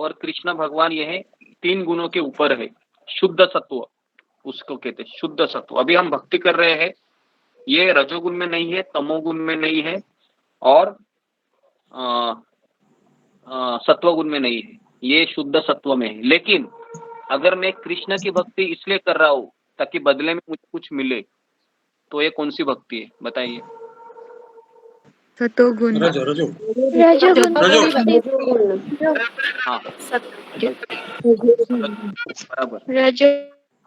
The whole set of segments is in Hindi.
और कृष्ण भगवान यह 3 गुणों के ऊपर है। शुद्ध सत्व उसको कहते हैं, शुद्ध सत्व। अभी हम भक्ति कर रहे हैं, ये रजोगुण में नहीं है, तमोगुण में नहीं है और सत्वगुण में नहीं है, ये शुद्ध सत्व में है। लेकिन अगर मैं कृष्ण की भक्ति इसलिए कर रहा हूं ताकि बदले में मुझे कुछ मिले, तो ये कौन सी भक्ति है बताइए? सतोगुण। रजो रजो हाँ बराबर। रजो।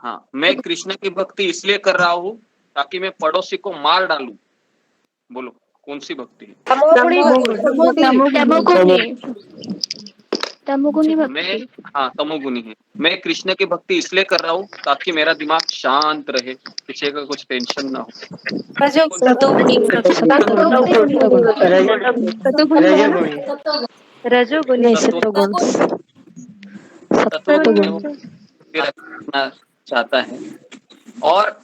हाँ, मैं कृष्ण की भक्ति इसलिए कर रहा हूँ ताकि मैं पड़ोसी को मार डालूं। बोलो कौन सी भक्ति है? तमोगुणी मैं भक्ति। हाँ तमोगुनी है। मैं कृष्ण की भक्ति इसलिए कर रहा हूँ ताकि मेरा दिमाग शांत रहे, पीछे का कुछ टेंशन ना हो। रजोगुणी। सत्वगुण वो रखना चाहता है। और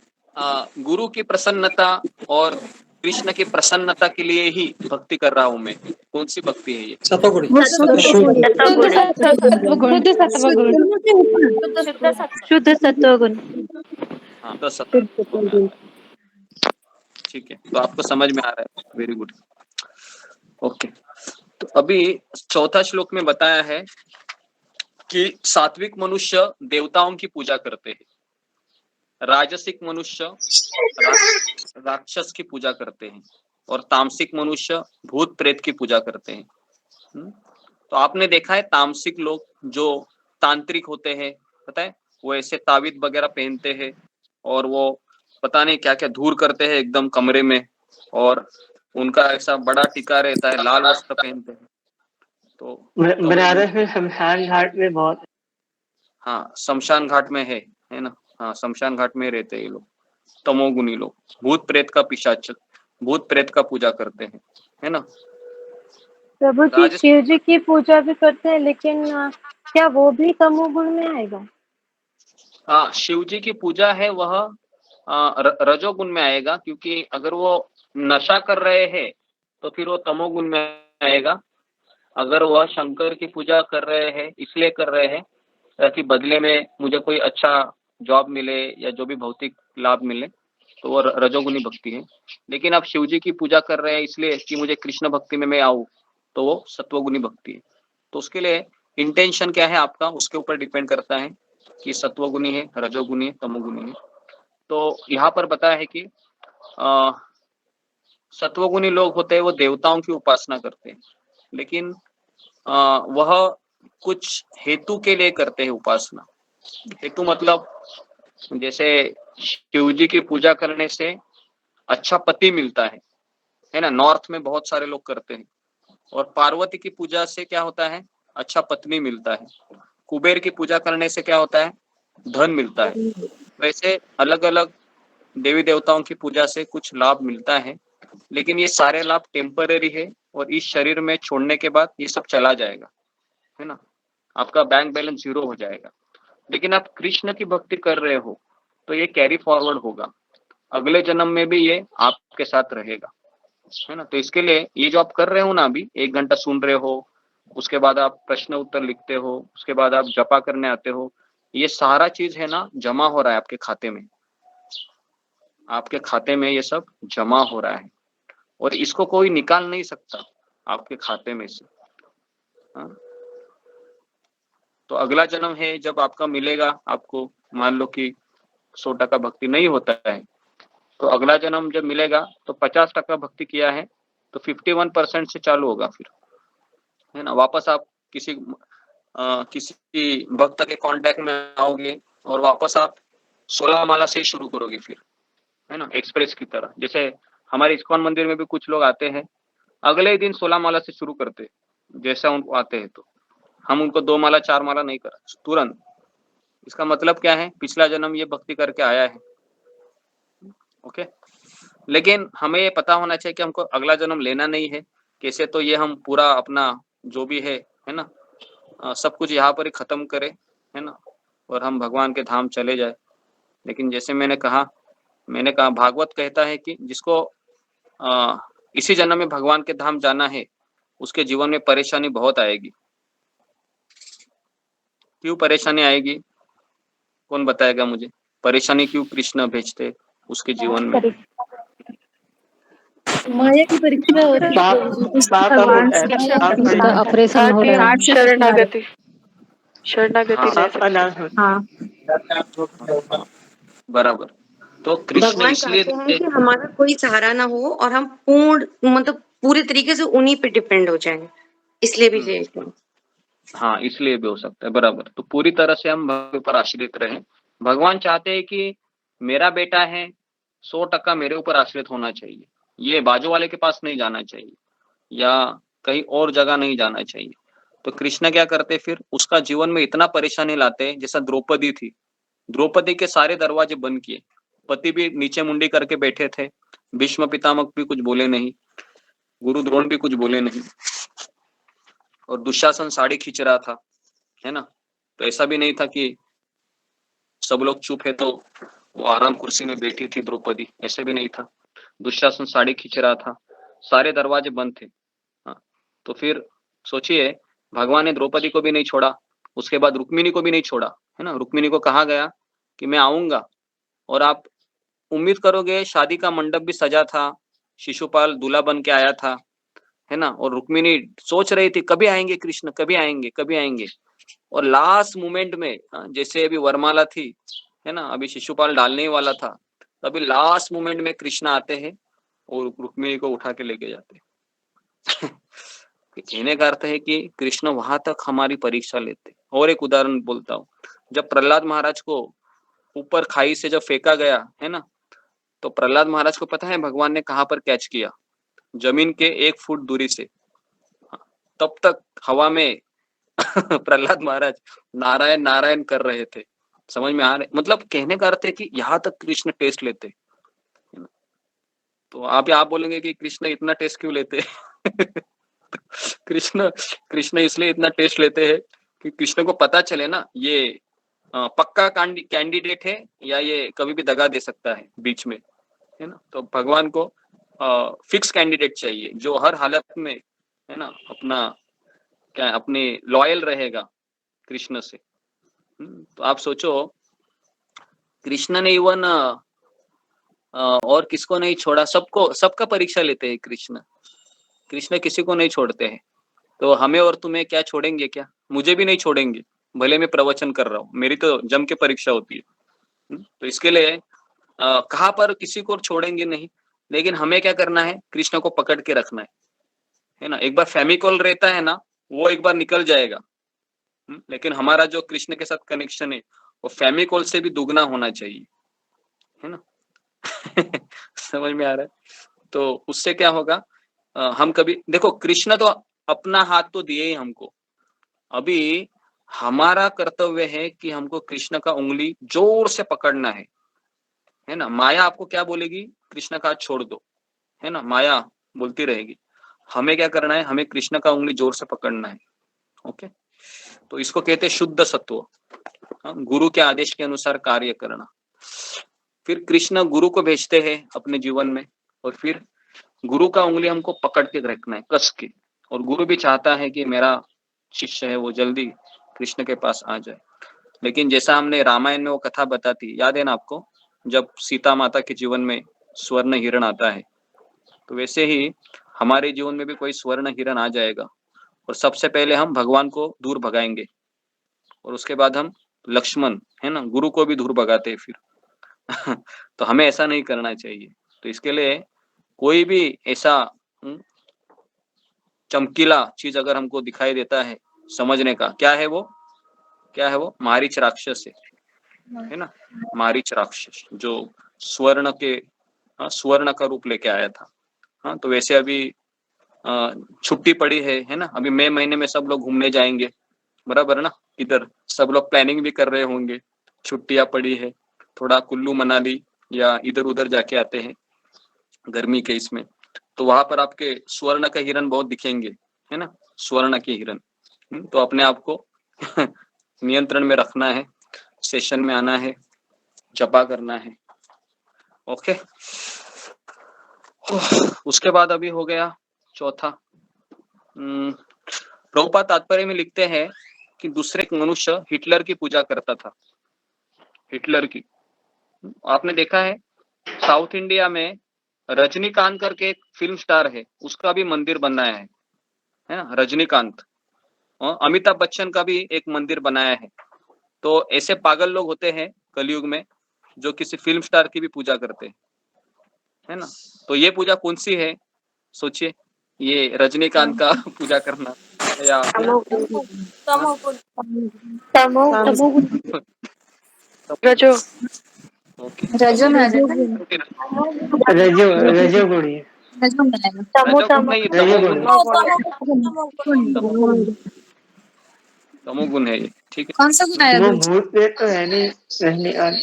गुरु की प्रसन्नता और कृष्ण की प्रसन्नता के लिए ही भक्ति कर रहा हूँ मैं। कौन सी भक्ति है ये? सतोगुणी। शुद्ध सत्वगुण। हाँ तो सत्व में आता है। ठीक है, तो आपको समझ में आ रहा है, वेरी गुड। ओके, तो अभी चौथा श्लोक में बताया है कि सात्विक मनुष्य देवताओं की पूजा करते हैं, राजसिक मनुष्य राक्षस की पूजा करते हैं और तामसिक मनुष्य भूत प्रेत की पूजा करते हैं। तो आपने देखा है तामसिक लोग जो तांत्रिक होते हैं, पता है, वो ऐसे तावीज वगैरह पहनते हैं और वो पता नहीं क्या क्या धूर करते हैं एकदम कमरे में, और उनका ऐसा बड़ा टीका रहता है, लाल वस्त्र पहनते हैं। तो बनारस में शमशान घाट में बहुत। हाँ शमशान घाट में है ना। हाँ शमशान घाट में रहते हैं ये लोग, तमोगुनी लोग, भूत प्रेत का पिशाच, भूत प्रेत का पूजा करते हैं, है ना। प्रभु जी शिव जी की पूजा भी करते हैं, लेकिन क्या वो भी तमोगुण में आएगा? हाँ शिव जी की पूजा है वह रजोगुण में आएगा, क्योंकि अगर वो नशा कर रहे हैं तो फिर वो तमोगुण में आएगा। अगर वह शंकर की पूजा कर रहे हैं इसलिए कर रहे हैं ताकि बदले में मुझे कोई अच्छा जॉब मिले या जो भी भौतिक लाभ मिले, तो वो रजोगुनी भक्ति है। लेकिन आप शिव जी की पूजा कर रहे हैं इसलिए कि मुझे कृष्ण भक्ति में मैं आऊँ, तो वो सत्वगुनी भक्ति है। तो उसके लिए इंटेंशन क्या है आपका, उसके ऊपर डिपेंड करता है कि सत्वगुनी है, रजोगुनी है, तमोगुनी है। तो यहाँ पर बताया है कि सत्वगुनी लोग होते हैं वो देवताओं की उपासना करते हैं, लेकिन वह कुछ हेतु के लिए करते हैं उपासना। हेतु मतलब जैसे शिव जी की पूजा करने से अच्छा पति मिलता है ना, नॉर्थ में बहुत सारे लोग करते हैं। और पार्वती की पूजा से क्या होता है, अच्छा पत्नी मिलता है। कुबेर की पूजा करने से क्या होता है, धन मिलता है। वैसे अलग अलग देवी देवताओं की पूजा से कुछ लाभ मिलता है, लेकिन ये सारे लाभ टेम्पररी है और इस शरीर में छोड़ने के बाद ये सब चला जाएगा, है ना, आपका बैंक बैलेंस 0 हो जाएगा। लेकिन आप कृष्ण की भक्ति कर रहे हो तो ये कैरी फॉरवर्ड होगा, अगले जन्म में भी ये आपके साथ रहेगा, है ना। तो इसके लिए ये जो आप कर रहे हो ना, अभी 1 घंटा सुन रहे हो, उसके बाद आप प्रश्न उत्तर लिखते हो, उसके बाद आप जपा करने आते हो, ये सारा चीज है ना जमा हो रहा है आपके खाते में, आपके खाते में ये सब जमा हो रहा है और इसको कोई निकाल नहीं सकता आपके खाते में से। हाँ? तो अगला जन्म है जब आपका मिलेगा, आपको मान लो कि 100% भक्ति नहीं होता है, तो अगला जन्म जब मिलेगा तो 50% भक्ति किया है तो 51% से चालू होगा फिर, है ना। वापस आप किसी भक्त के कांटेक्ट में आओगे और वापस आप 16 माला से शुरू करोगे फिर, है ना, एक्सप्रेस की तरह। जैसे हमारे इस्कॉन मंदिर में भी कुछ लोग आते हैं, अगले ही दिन 16 माला से शुरू करते, जैसा उनको आते हैं। तो हम उनको 2 माला 4 माला नहीं कर तुरंत। इसका मतलब क्या है, पिछला जन्म ये भक्ति करके आया है। ओके, लेकिन हमें ये पता होना चाहिए कि हमको अगला जन्म लेना नहीं है। कैसे, तो ये हम पूरा अपना जो भी है ना, सब कुछ यहाँ पर ही खत्म करें, है ना, और हम भगवान के धाम चले जाए। लेकिन जैसे मैंने कहा भागवत कहता है कि जिसको इसी जन्म में भगवान के धाम जाना है, उसके जीवन में परेशानी बहुत आएगी। क्यों परेशानी आएगी? कौन बताएगा मुझे? परेशानी क्यों कृष्ण भेजते उसके जीवन में? माया की परीक्षा हो रही है प्रभु जी। भगवान से उसका ऑपरेशन हो रहा है। शरणागति हाँ, ले सकते। हाँ, बराबर। तो कृष्ण भगवान इसलिए चाहते हैं कि हमारा कोई सहारा ना हो और हम पूर्ण मतलब पूरे तरीके से उन्हीं पे डिपेंड हो जाएं, इसलिए भी भेजते हैं। हाँ, इसलिए भी हो सकता है, बराबर। तो पूरी तरह से हम भगवान पर आश्रित रहें। भगवान चाहते हैं कि मेरा बेटा है, 100% मेरे ऊपर आश्रित होना चाहिए, ये बाजू वाले के पास नहीं जाना चाहिए या कहीं और जगह नहीं जाना चाहिए। तो कृष्ण क्या करते फिर? उसका जीवन में इतना परेशानी लाते, जैसा द्रौपदी थी, द्रौपदी के सारे दरवाजे बंद किए, पति भी नीचे मुंडी करके बैठे थे, भीष्म पितामह भी कुछ बोले नहीं, गुरु द्रोण भी कुछ बोले नहीं, और दुशासन साड़ी खींच रहा था, है ना? तो ऐसा भी नहीं था कि सब लोग चुप है तो वो आराम कुर्सी में बैठी थी द्रौपदी, ऐसे भी नहीं था। दुशासन साड़ी खींच रहा था, सारे दरवाजे बंद थे। हाँ, तो फिर सोचिए, भगवान ने द्रौपदी को भी नहीं छोड़ा, उसके बाद रुक्मिणी को भी नहीं छोड़ा, है ना? रुक्मिणी को कहा गया कि मैं आऊंगा, और आप उम्मीद करोगे शादी का मंडप भी सजा था, शिशुपाल दूल्हा बन के आया था, है ना? और रुक्मिणी सोच रही थी कभी आएंगे कृष्ण, कभी आएंगे, कभी आएंगे। और लास्ट मोमेंट में, जैसे अभी वरमाला थी, है ना, अभी शिशुपाल डालने ही वाला था, तभी लास्ट मोमेंट में कृष्ण आते हैं और रुक्मिणी को उठा के लेके जाते हैं। कहने का अर्थ है कि कृष्ण वहां तक हमारी परीक्षा लेते। और एक उदाहरण बोलता हूँ, जब प्रहलाद महाराज को ऊपर खाई से जब फेंका गया, है ना, तो प्रहलाद महाराज को पता है भगवान ने कहां पर कैच किया? जमीन के 1 फुट दूरी से। तब तक हवा में प्रहलाद महाराज नारायण नारायण कर रहे थे। समझ में आ रहे? मतलब कहने का अर्थ है कि यहाँ तक कृष्ण टेस्ट लेते। तो आप बोलेंगे कि कृष्ण इतना टेस्ट क्यों लेते? कृष्ण कृष्ण इसलिए इतना टेस्ट लेते हैं कि कृष्ण को पता चले ना, ये पक्का कैंडिडेट है या ये कभी भी दगा दे सकता है बीच में, है ना? तो भगवान को फिक्स कैंडिडेट चाहिए जो हर हालत में, है ना, अपने लॉयल रहेगा कृष्ण से। तो आप सोचो, कृष्ण ने इवन और किसको नहीं छोड़ा, सबका परीक्षा लेते हैं कृष्ण। कृष्ण किसी को नहीं छोड़ते हैं। तो हमें और तुम्हें क्या छोड़ेंगे क्या? मुझे भी नहीं छोड़ेंगे, भले मैं प्रवचन कर रहा हूँ, मेरी तो जम के परीक्षा होती है। तो इसके लिए कहाँ पर किसी को छोड़ेंगे नहीं, लेकिन हमें क्या करना है? कृष्ण को पकड़ के रखना है ना? एक बार फेमिकॉल रहता है ना, वो एक बार निकल जाएगा, लेकिन हमारा जो कृष्ण के साथ कनेक्शन है वो फेमिकॉल से भी दुगना होना चाहिए, है ना? समझ में आ रहा है? तो उससे क्या होगा, हम कभी देखो, कृष्ण तो अपना हाथ तो दिए ही हमको, अभी हमारा कर्तव्य है कि हमको कृष्ण का उंगली जोर से पकड़ना है ना? माया आपको क्या बोलेगी? कृष्ण का हाथ छोड़ दो, है ना? माया बोलती रहेगी। हमें क्या करना है? हमें कृष्ण का उंगली जोर से पकड़ना है। ओके, तो इसको कहते हैं शुद्ध सत्व, गुरु के आदेश के अनुसार कार्य करना। फिर कृष्ण गुरु को भेजते हैं अपने जीवन में, और फिर गुरु का उंगली हमको पकड़ के रखना है कस के, और गुरु भी चाहता है कि मेरा शिष्य है वो जल्दी कृष्ण के पास आ जाए। लेकिन जैसा हमने रामायण में वो कथा बताती, याद है ना आपको, जब सीता माता के जीवन में स्वर्ण हिरण आता है, तो वैसे ही हमारे जीवन में भी कोई स्वर्ण हिरण आ जाएगा, और सबसे पहले हम भगवान को दूर भगाएंगे, और उसके बाद हम लक्ष्मण, है ना, गुरु को भी दूर भगाते हैं फिर। तो हमें ऐसा नहीं करना चाहिए। तो इसके लिए कोई भी ऐसा चमकीला चीज अगर हमको दिखाई देता है, समझने का क्या है वो, क्या है वो? मारीच राक्षस है ना? मारीच राक्षस जो स्वर्ण के स्वर्ण का रूप लेके आया था। हाँ, तो वैसे अभी छुट्टी पड़ी है ना? अभी मई महीने में सब लोग घूमने जाएंगे, बराबर ना? इधर सब लोग प्लानिंग भी कर रहे होंगे, छुट्टियां पड़ी है, थोड़ा कुल्लू मनाली या इधर उधर जाके आते हैं गर्मी के इसमें। तो वहां पर आपके स्वर्ण के हिरन बहुत दिखेंगे, है ना? स्वर्ण के हिरन। तो अपने आप को नियंत्रण में रखना है, सेशन में आना है, जपा करना है। ओके, उसके बाद अभी हो गया चौथा। प्रभुपाद तात्पर्य में लिखते हैं कि दूसरे एक मनुष्य हिटलर की पूजा करता था, हिटलर की। आपने देखा है साउथ इंडिया में रजनीकांत करके एक फिल्म स्टार है, उसका भी मंदिर बनाया है ना, रजनीकांत। अमिताभ बच्चन का भी एक मंदिर बनाया है। तो ऐसे पागल लोग होते हैं कलयुग में जो किसी फिल्म स्टार की भी पूजा करते हैं, है ना। तो ये पूजा कौन सी है सोचिए, ये रजनीकांत का पूजा करना या तमोगुण। रजो ओके रजो में आ जाता है। रजो रजोगुण है। रजो में आएगा। रजोगुण नहीं, तमोगुण है, तमोगुण। तमोगुण है ये, ठीक है। कौन सा गुण आया वो गुरु जी? भूत प्रेत तो है नहीं रहने और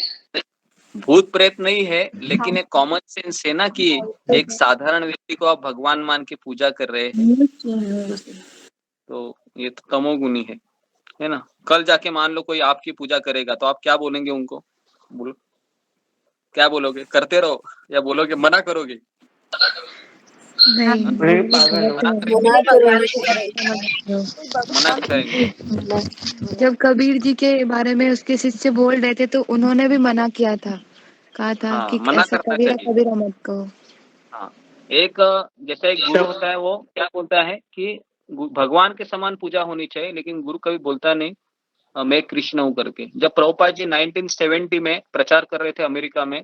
भूत प्रेत नहीं है, लेकिन एक कॉमन सेंस है ना कि एक साधारण व्यक्ति को आप भगवान मान के पूजा कर रहे हैं, तो ये तो तमोगुणी है ना। कल जाके मान लो कोई आपकी पूजा करेगा तो आप क्या बोलेंगे उनको, बोलो क्या बोलोगे, करते रहो या बोलोगे मना करोगे? नहीं, बड़े पागल हो। मना करेंगे। जब कबीर जी के बारे में उसके शिष्य बोल रहे थे तो उन्होंने भी मना किया था, कहा था हाँ, कि मना ऐसा करना कबीरा चाहिए। कबीरा मत कहो। हाँ, एक जैसे एक गुरु होता है वो क्या बोलता है कि भगवान के समान पूजा होनी चाहिए, लेकिन गुरु कभी बोलता नहीं मैं कृष्ण हूं करके। जब प्रभुपाद जी 1970 में प्रचार कर रहे थे अमेरिका में,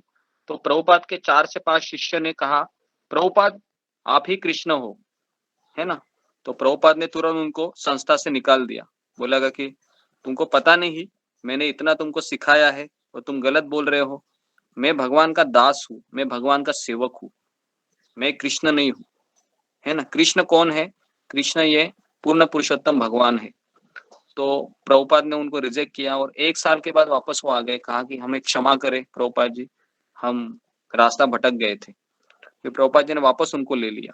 तो प्रभुपाद के 4 से 5 शिष्य ने कहा प्रभुपाद आप ही कृष्ण हो, है ना। तो प्रभुपाद ने तुरंत उनको संस्था से निकाल दिया, बोला कि तुमको पता नहीं, मैंने इतना तुमको सिखाया है और तुम गलत बोल रहे हो। मैं भगवान का दास हूँ, मैं भगवान का सेवक हूँ, मैं कृष्ण नहीं हूँ, है ना। कृष्ण कौन है? कृष्ण ये पूर्ण पुरुषोत्तम भगवान है। तो प्रभुपाद ने उनको रिजेक्ट किया और 1 साल के बाद वापस वो आ गए, कहा कि हमें क्षमा करें प्रभुपाद जी, हम रास्ता भटक गए थे। फिर प्रभुपाद जी ने वापस उनको ले लिया।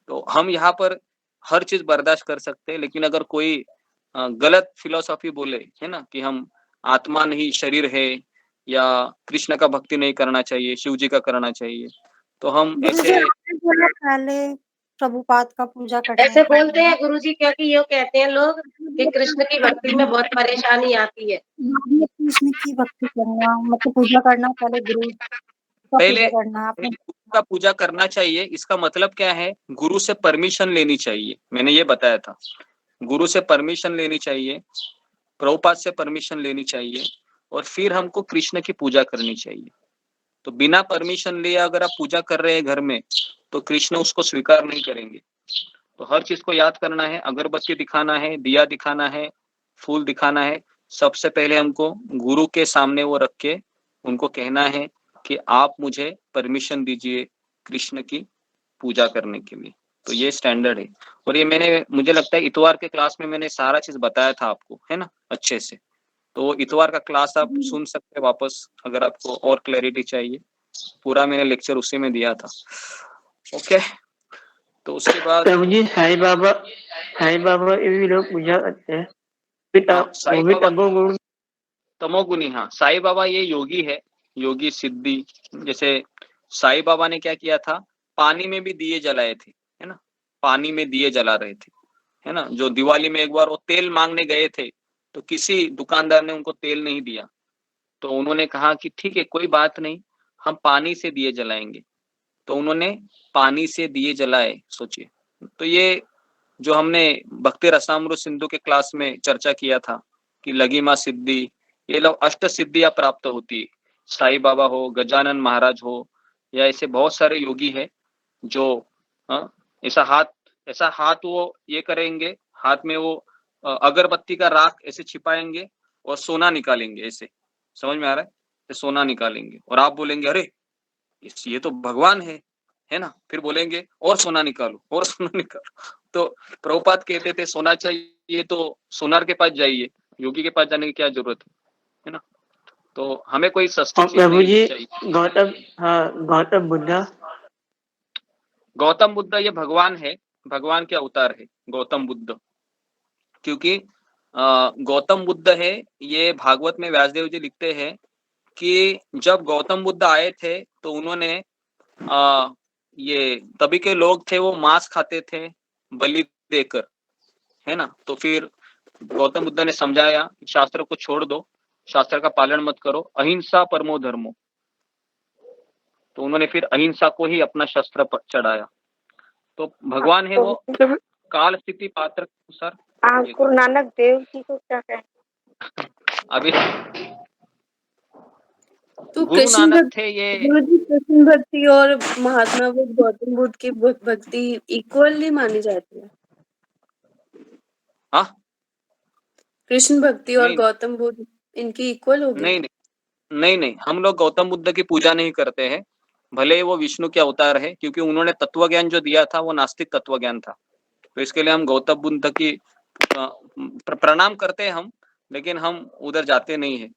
तो हम यहाँ पर हर चीज बर्दाश्त कर सकते हैं, लेकिन अगर कोई गलत फिलोसॉफी बोले, है ना, कि हम आत्मा नहीं शरीर है, या कृष्ण का भक्ति नहीं करना चाहिए, शिव जी का करना चाहिए, तो हम गुरुजी ऐसे आपने बोला पहले प्रभुपाद का पूजा करना ऐसे बोलते हैं गुरुजी, क्योंकि ये कहते हैं लोग कि कृष्ण की भक्ति में बहुत परेशानी आती है। कृष्ण की भक्ति करना मतलब पूजा करना, पहले गुरु का पहले पूजा करना आपने। गुरु का पूजा करना चाहिए। इसका मतलब क्या है? गुरु से परमिशन लेनी चाहिए, मैंने ये बताया था। गुरु से परमिशन लेनी चाहिए, प्रभुपाद से परमिशन लेनी चाहिए, और फिर हमको कृष्ण की पूजा करनी चाहिए। तो बिना परमिशन लिए अगर आप पूजा कर रहे हैं घर में, तो कृष्ण उसको स्वीकार नहीं करेंगे। तो हर चीज को याद करना है, अगरबत्ती दिखाना है, दिया दिखाना है, फूल दिखाना है, सबसे पहले हमको गुरु के सामने वो रख के उनको कहना है कि आप मुझे परमिशन दीजिए कृष्ण की पूजा करने के लिए। तो ये स्टैंडर्ड है। और ये मैंने, मुझे लगता है इतवार के क्लास में मैंने सारा चीज बताया था आपको, है ना, अच्छे से। तो इतवार का क्लास आप सुन सकते हैं वापस, अगर आपको और क्लैरिटी चाहिए। पूरा मैंने लेक्चर उसी में दिया था। ओके, तो उसके बाद प्रभु जी साईं बाबा ये भी लोग पूजा करते हैं, साईं वो भी बाबा तमोगुण। तमोगुनी, हाँ, साईं बाबा ये योगी है, योगी सिद्धि। जैसे साईं बाबा ने क्या किया था, पानी में भी दिए जलाए थे, है ना, पानी में दिए जला रहे थे, है ना। जो दिवाली में एक बार वो तेल मांगने गए थे, तो किसी दुकानदार ने उनको तेल नहीं दिया, तो उन्होंने कहा कि ठीक है कोई बात नहीं, हम पानी से दिए जलाएंगे। तो उन्होंने पानी से दिए जलाए, सोचिए। तो ये जो हमने भक्ति रसामृत सिंधु के क्लास में चर्चा किया था कि लघिमा सिद्धि, ये लोग अष्ट सिद्धियां प्राप्त होती है। साईं बाबा हो, गजानन महाराज हो, या ऐसे बहुत सारे योगी हैं जो ऐसा हाथ वो ये करेंगे, हाथ में वो अगरबत्ती का राख ऐसे छिपाएंगे और सोना निकालेंगे, ऐसे समझ में आ रहा है, सोना निकालेंगे और आप बोलेंगे अरे ये तो भगवान है ना। फिर बोलेंगे और सोना निकालो, और सोना निकालो। तो प्रभुपाद कहते थे सोना चाहिए तो सोनार के पास जाइए, योगी के पास जाने की क्या जरूरत है ना। तो हमें कोई सस्ती और चीज प्रभु नहीं जी चाहिए। गौतम बुद्धा। गौतम बुद्ध ये भगवान है, भगवान के अवतार है गौतम बुद्ध। क्योंकि गौतम बुद्ध है, ये भागवत में व्यासदेव जी लिखते हैं कि जब गौतम बुद्ध आए थे तो उन्होंने ये तभी के लोग थे वो मांस खाते थे बलि देकर, है ना। तो फिर गौतम बुद्ध ने समझाया शास्त्र को छोड़ दो, शास्त्र का पालन मत करो, अहिंसा परमो धर्मो। तो उन्होंने फिर अहिंसा को ही अपना शस्त्र चढ़ाया। तो भगवान है वो काल स्थिति पात्र के अनुसार। गुरु नानक देव जी को क्या कहें? अभी तो गुरु नानक थे ये। गुरुजी, कृष्ण भक्ति और महात्मा बुद्ध, गौतम बुद्ध की भक्ति इक्वली मानी जाती है। हाँ, कृष्ण भक्ति और नहीं गौतम बुद्ध इनकी इक्वल होगी? नहीं नहीं नहीं नहीं, हम लोग गौतम बुद्ध की पूजा नहीं करते हैं, भले ही वो विष्णु के अवतार है, क्योंकि उन्होंने तत्व ज्ञान जो दिया था वो नास्तिक तत्व ज्ञान था। तो इसके लिए हम गौतम बुद्ध की प्रणाम करते हैं हम, लेकिन हम उधर जाते नहीं है।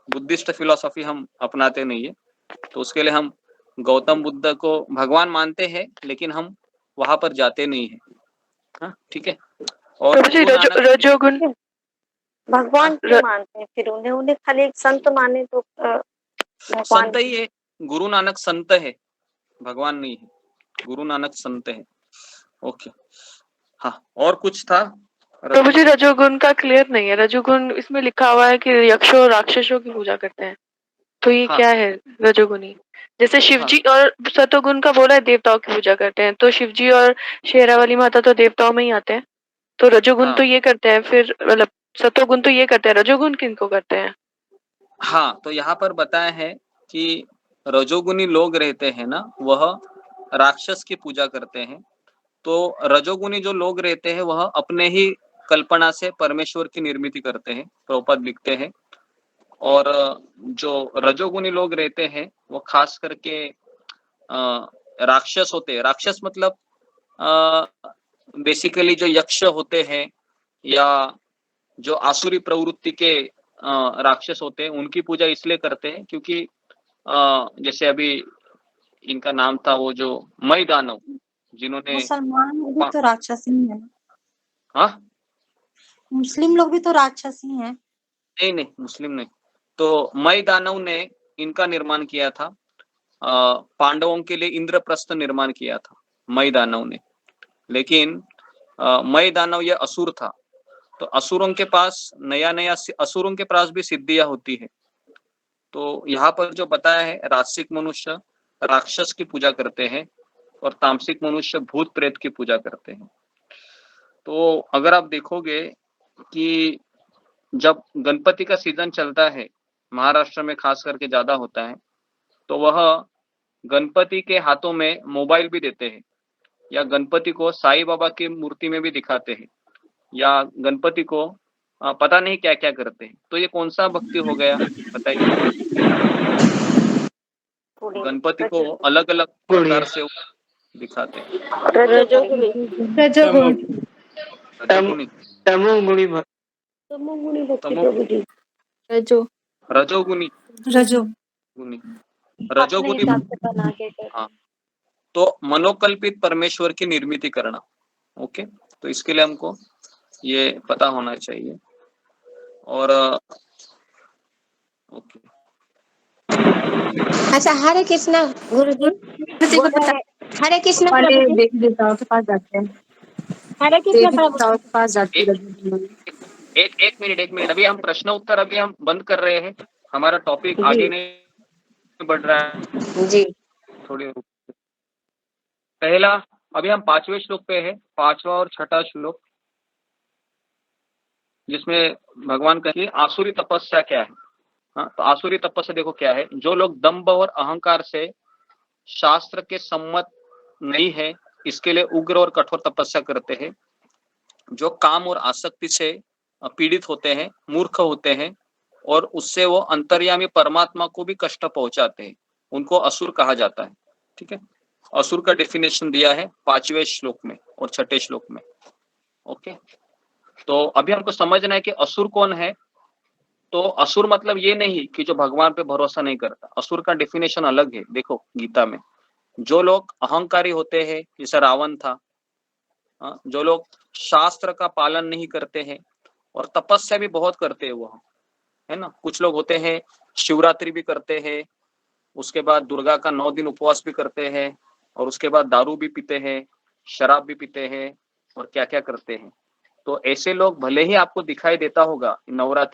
बुद्धिस्ट फिलोसॉफी हम अपनाते नहीं है, तो उसके लिए हम गौतम बुद्ध को भगवान मानते हैं, लेकिन हम वहां पर जाते नहीं है। हाँ, ठीक है। और रजोगुण भगवान क्यों मानते हैं फिर उन्हें खाली एक संत माने तो संत ही है। गुरु नानक संत है, भगवान नहीं है। गुरु नानक संत है। ओके, हाँ, और कुछ था? प्रभु जी, रजोगुण का क्लियर नहीं है। रजोगुण इसमें लिखा हुआ है कि यक्षों और राक्षसों की पूजा करते हैं, तो ये क्या है रजोगुणी? जैसे शिवजी और सतोगुण का बोला है देवताओं की पूजा करते हैं, तो शिवजी और शेरावाली माता तो देवताओं में ही आते हैं, तो रजोगुण तो ये करते हैं, फिर मतलब सतोगुण तो ये करते हैं, रजोगुण किनको करते हैं? हाँ, तो यहाँ पर बताया है कि रजोगुणी लोग रहते हैं ना, वह राक्षस की पूजा करते हैं। तो रजोगुणी जो लोग रहते हैं वह अपने ही कल्पना से परमेश्वर की निर्मित करते हैं, प्रभुपाद लिखते हैं। और जो रजोगुणी लोग रहते हैं वो खास करके राक्षस होते हैं। राक्षस मतलब बेसिकली जो यक्ष होते हैं या जो आसुरी प्रवृत्ति के राक्षस होते हैं, उनकी पूजा इसलिए करते हैं क्योंकि जैसे अभी इनका नाम था वो जो मई दानव, जिन्होंने मुसलमान भी तो राक्षस ही है। हाँ, मुस्लिम लोग भी तो राक्षस ही हैं। नहीं नहीं, मुस्लिम नहीं। तो मई दानव ने इनका निर्माण किया था, पांडवों के लिए इंद्रप्रस्थ निर्माण किया था मई दानव ने। लेकिन मई दानव यह असुर था, तो असुरों के पास असुरों के पास भी सिद्धियां होती है। तो यहाँ पर जो बताया है, राजसिक मनुष्य राक्षस की पूजा करते हैं और तामसिक मनुष्य भूत प्रेत की पूजा करते हैं। तो अगर आप देखोगे कि जब गणपति का सीजन चलता है, महाराष्ट्र में खास करके ज्यादा होता है, तो वह गणपति के हाथों में मोबाइल भी देते हैं, या गणपति को साईं बाबा की मूर्ति में भी दिखाते हैं, या गणपति को पता नहीं क्या क्या करते हैं। तो ये कौन सा भक्ति हो गया बताइए? गणपति को अलग अलग प्रकार से दिखाते हैं। रजोगुनी। हाँ, तो मनोकल्पित परमेश्वर की निर्मित करना। ओके, तो इसके लिए हमको ये पता होना चाहिए। और ओके, अच्छा, हरे कृष्णा गुरुजी, हरे कृष्णा देवताओं के पास जाते हैं, हरे कृष्णा देवताओं के पास जाते हैं। एक मिनट, अभी हम प्रश्न उत्तर अभी हम बंद कर रहे हैं, हमारा टॉपिक आगे नहीं बढ़ रहा है जी। थोड़ी पहला, अभी हम 5वें श्लोक पे है, 5वां और 6ठा श्लोक, जिसमें भगवान कहे आसुरी तपस्या क्या है। हाँ, तो आसुरी तपस्या देखो क्या है। जो लोग दंभ और अहंकार से शास्त्र के सम्मत नहीं है, इसके लिए उग्र और कठोर तपस्या करते हैं। जो काम और आसक्ति से पीड़ित होते हैं, मूर्ख होते हैं, और उससे वो अंतर्यामी परमात्मा को भी कष्ट पहुंचाते हैं, उनको असुर कहा जाता है। ठीक है, असुर का डेफिनेशन दिया है 5वें श्लोक में और 6ठे श्लोक में। ओके, तो अभी हमको समझना है कि असुर कौन है। तो असुर मतलब ये नहीं कि जो भगवान पे भरोसा नहीं करता। असुर का डेफिनेशन अलग है। देखो गीता में जो लोग अहंकारी होते हैं, जैसे रावण था, जो लोग शास्त्र का पालन नहीं करते हैं और तपस्या भी बहुत करते हैं, वो है ना। कुछ लोग होते हैं शिवरात्रि भी करते हैं, उसके बाद दुर्गा का 9 दिन उपवास भी करते हैं, और उसके बाद दारू भी पीते हैं, शराब भी पीते हैं, और क्या क्या करते हैं। तो ऐसे लोग भले ही आपको दिखाई देता होगा नवरात्रि